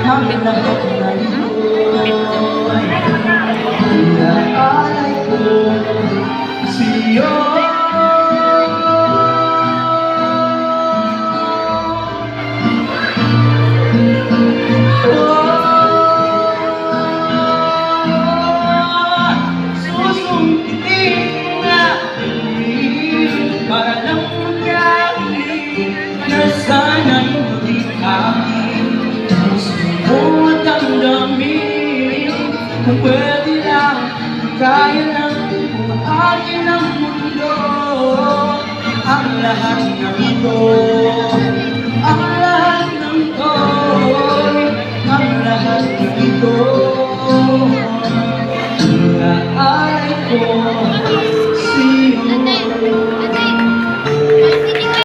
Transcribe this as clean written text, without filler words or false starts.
ang lahat na ito. Inaalay ko sa'yo. Para lang magkakalit na sana'y muli aking gusto at damdamin. Kung pwede lang, kaya lang akin ang mundo. Ang lahat ng ito, ang lahat ng to, ang lahat ng ito. Inaalay ko